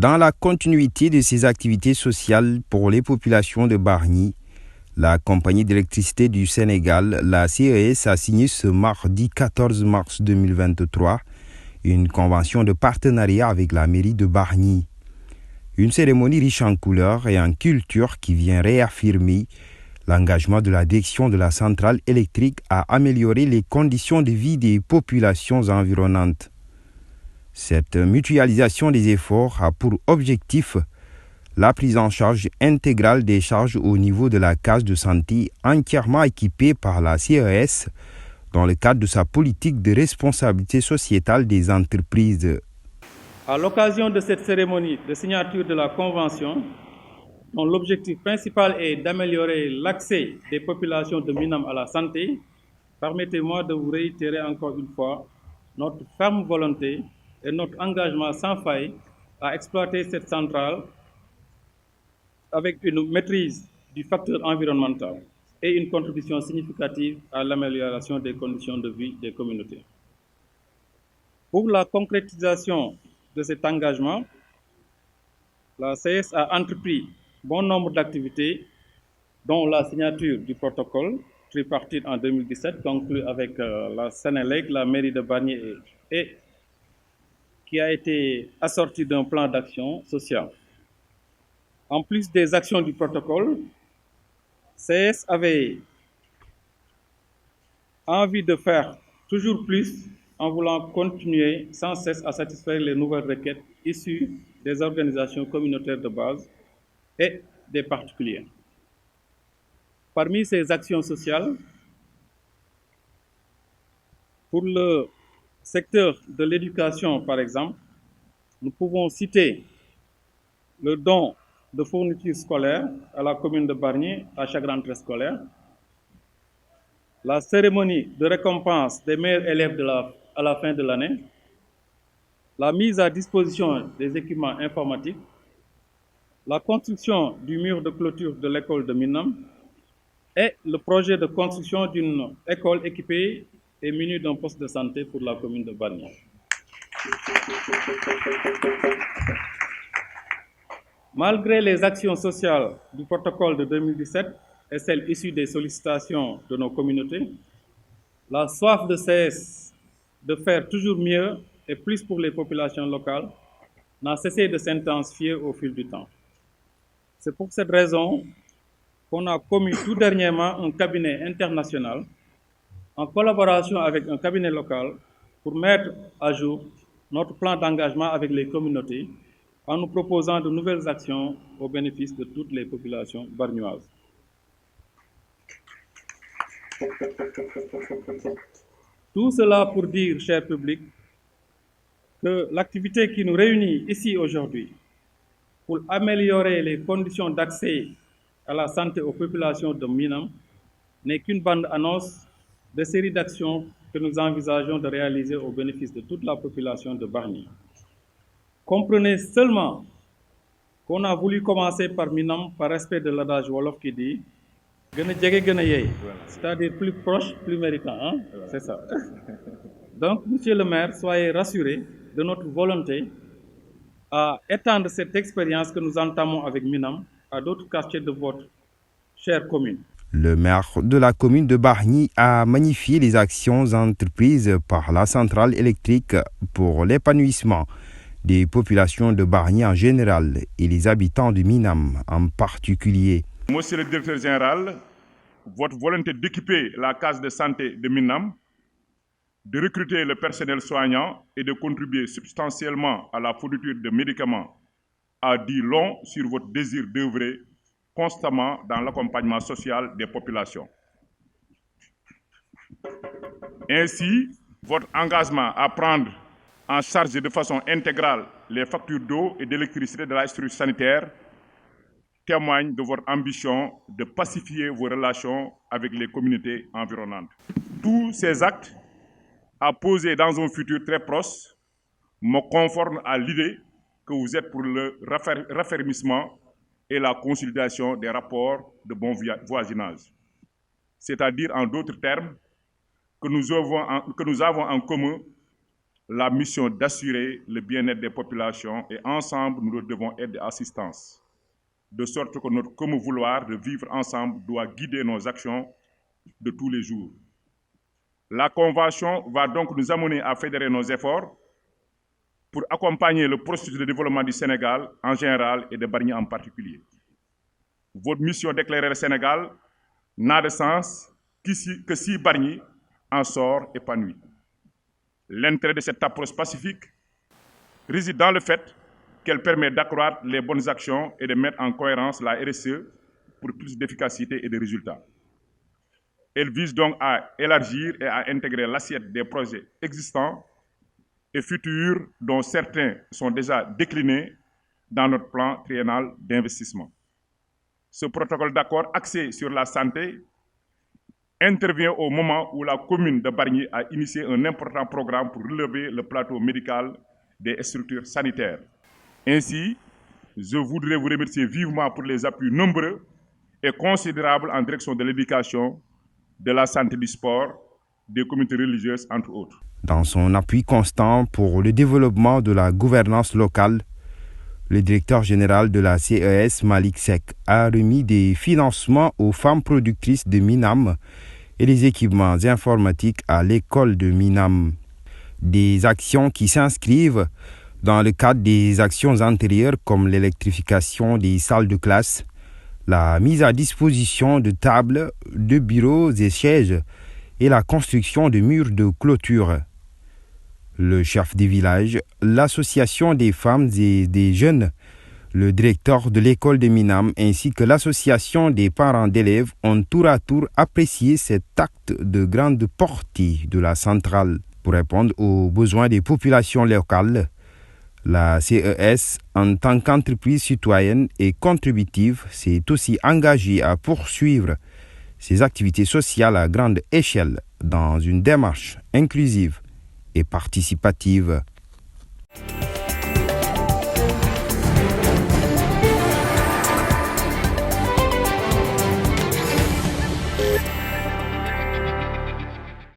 Dans la continuité de ses activités sociales pour les populations de Bargny, la compagnie d'électricité du Sénégal, la CES, a signé ce mardi 14 mars 2023 une convention de partenariat avec la mairie de Bargny. Une cérémonie riche en couleurs et en culture qui vient réaffirmer l'engagement de la direction de la centrale électrique à améliorer les conditions de vie des populations environnantes. Cette mutualisation des efforts a pour objectif la prise en charge intégrale des charges au niveau de la case de santé entièrement équipée par la CES dans le cadre de sa politique de responsabilité sociétale des entreprises. À l'occasion de cette cérémonie de signature de la Convention, dont l'objectif principal est d'améliorer l'accès des populations de Minam à la santé, permettez-moi de vous réitérer encore une fois notre ferme volonté et notre engagement sans faille à exploiter cette centrale avec une maîtrise du facteur environnemental et une contribution significative à l'amélioration des conditions de vie des communautés. Pour la concrétisation de cet engagement, la CS a entrepris bon nombre d'activités, dont la signature du protocole tripartite en 2017, conclu avec la Sénélec, la mairie de Bargny et qui a été assorti d'un plan d'action sociale. En plus des actions du protocole, CS avait envie de faire toujours plus en voulant continuer sans cesse à satisfaire les nouvelles requêtes issues des organisations communautaires de base et des particuliers. Parmi ces actions sociales, pour le secteur de l'éducation, par exemple, nous pouvons citer le don de fournitures scolaires à la commune de Bargny à chaque rentrée scolaire, la cérémonie de récompense des meilleurs élèves à la fin de l'année, la mise à disposition des équipements informatiques, la construction du mur de clôture de l'école de Minam et le projet de construction d'une école équipée et munie d'un poste de santé pour la commune de Bargny. Malgré les actions sociales du protocole de 2017 et celles issues des sollicitations de nos communautés, la soif de CS de faire toujours mieux et plus pour les populations locales n'a cessé de s'intensifier au fil du temps. C'est pour cette raison qu'on a commis tout dernièrement un cabinet international en collaboration avec un cabinet local pour mettre à jour notre plan d'engagement avec les communautés en nous proposant de nouvelles actions au bénéfice de toutes les populations bargnoises. Tout cela pour dire, cher public, que l'activité qui nous réunit ici aujourd'hui pour améliorer les conditions d'accès à la santé aux populations de Minam n'est qu'une bande-annonce de séries d'actions que nous envisageons de réaliser au bénéfice de toute la population de Bargny. Comprenez seulement qu'on a voulu commencer par Minam par respect de l'adage Wolof qui dit « Gëna jege gëna yey », c'est-à-dire plus proche, plus méritant, hein? C'est ça. Donc, monsieur le maire, soyez rassuré de notre volonté à étendre cette expérience que nous entamons avec Minam à d'autres quartiers de votre chère commune. Le maire de la commune de Bargny a magnifié les actions entreprises par la centrale électrique pour l'épanouissement des populations de Bargny en général et les habitants de Minam en particulier. Monsieur le directeur général, votre volonté d'équiper la case de santé de Minam, de recruter le personnel soignant et de contribuer substantiellement à la fourniture de médicaments a dit long sur votre désir d'œuvrer constamment dans l'accompagnement social des populations. Ainsi, votre engagement à prendre en charge de façon intégrale les factures d'eau et d'électricité de la structure sanitaire témoigne de votre ambition de pacifier vos relations avec les communautés environnantes. Tous ces actes à poser dans un futur très proche me conforment à l'idée que vous êtes pour le raffermissement et la consolidation des rapports de bon voisinage. C'est-à-dire, en d'autres termes, que nous avons en commun la mission d'assurer le bien-être des populations et ensemble, nous leur devons aide et assistance, de sorte que notre commun vouloir de vivre ensemble doit guider nos actions de tous les jours. La Convention va donc nous amener à fédérer nos efforts pour accompagner le processus de développement du Sénégal en général et de Bargny en particulier. Votre mission d'éclairer le Sénégal n'a de sens que si Bargny en sort épanoui. L'intérêt de cette approche pacifique réside dans le fait qu'elle permet d'accroître les bonnes actions et de mettre en cohérence la RSE pour plus d'efficacité et de résultats. Elle vise donc à élargir et à intégrer l'assiette des projets existants et futurs dont certains sont déjà déclinés dans notre plan triennal d'investissement. Ce protocole d'accord axé sur la santé intervient au moment où la commune de Bargny a initié un important programme pour relever le plateau médical des structures sanitaires. Ainsi, je voudrais vous remercier vivement pour les appuis nombreux et considérables en direction de l'éducation, de la santé, du sport, des communautés religieuses, entre autres. Dans son appui constant pour le développement de la gouvernance locale, le directeur général de la CES, Malick Seck, a remis des financements aux femmes productrices de Minam et les équipements informatiques à l'école de Minam. Des actions qui s'inscrivent dans le cadre des actions antérieures comme l'électrification des salles de classe, la mise à disposition de tables, de bureaux et sièges et la construction de murs de clôture. Le chef des villages, l'association des femmes et des jeunes, le directeur de l'école de Minam ainsi que l'association des parents d'élèves ont tour à tour apprécié cet acte de grande portée de la centrale. Pour répondre aux besoins des populations locales, la CES, en tant qu'entreprise citoyenne et contributive, s'est aussi engagée à poursuivre ses activités sociales à grande échelle dans une démarche inclusive et participative.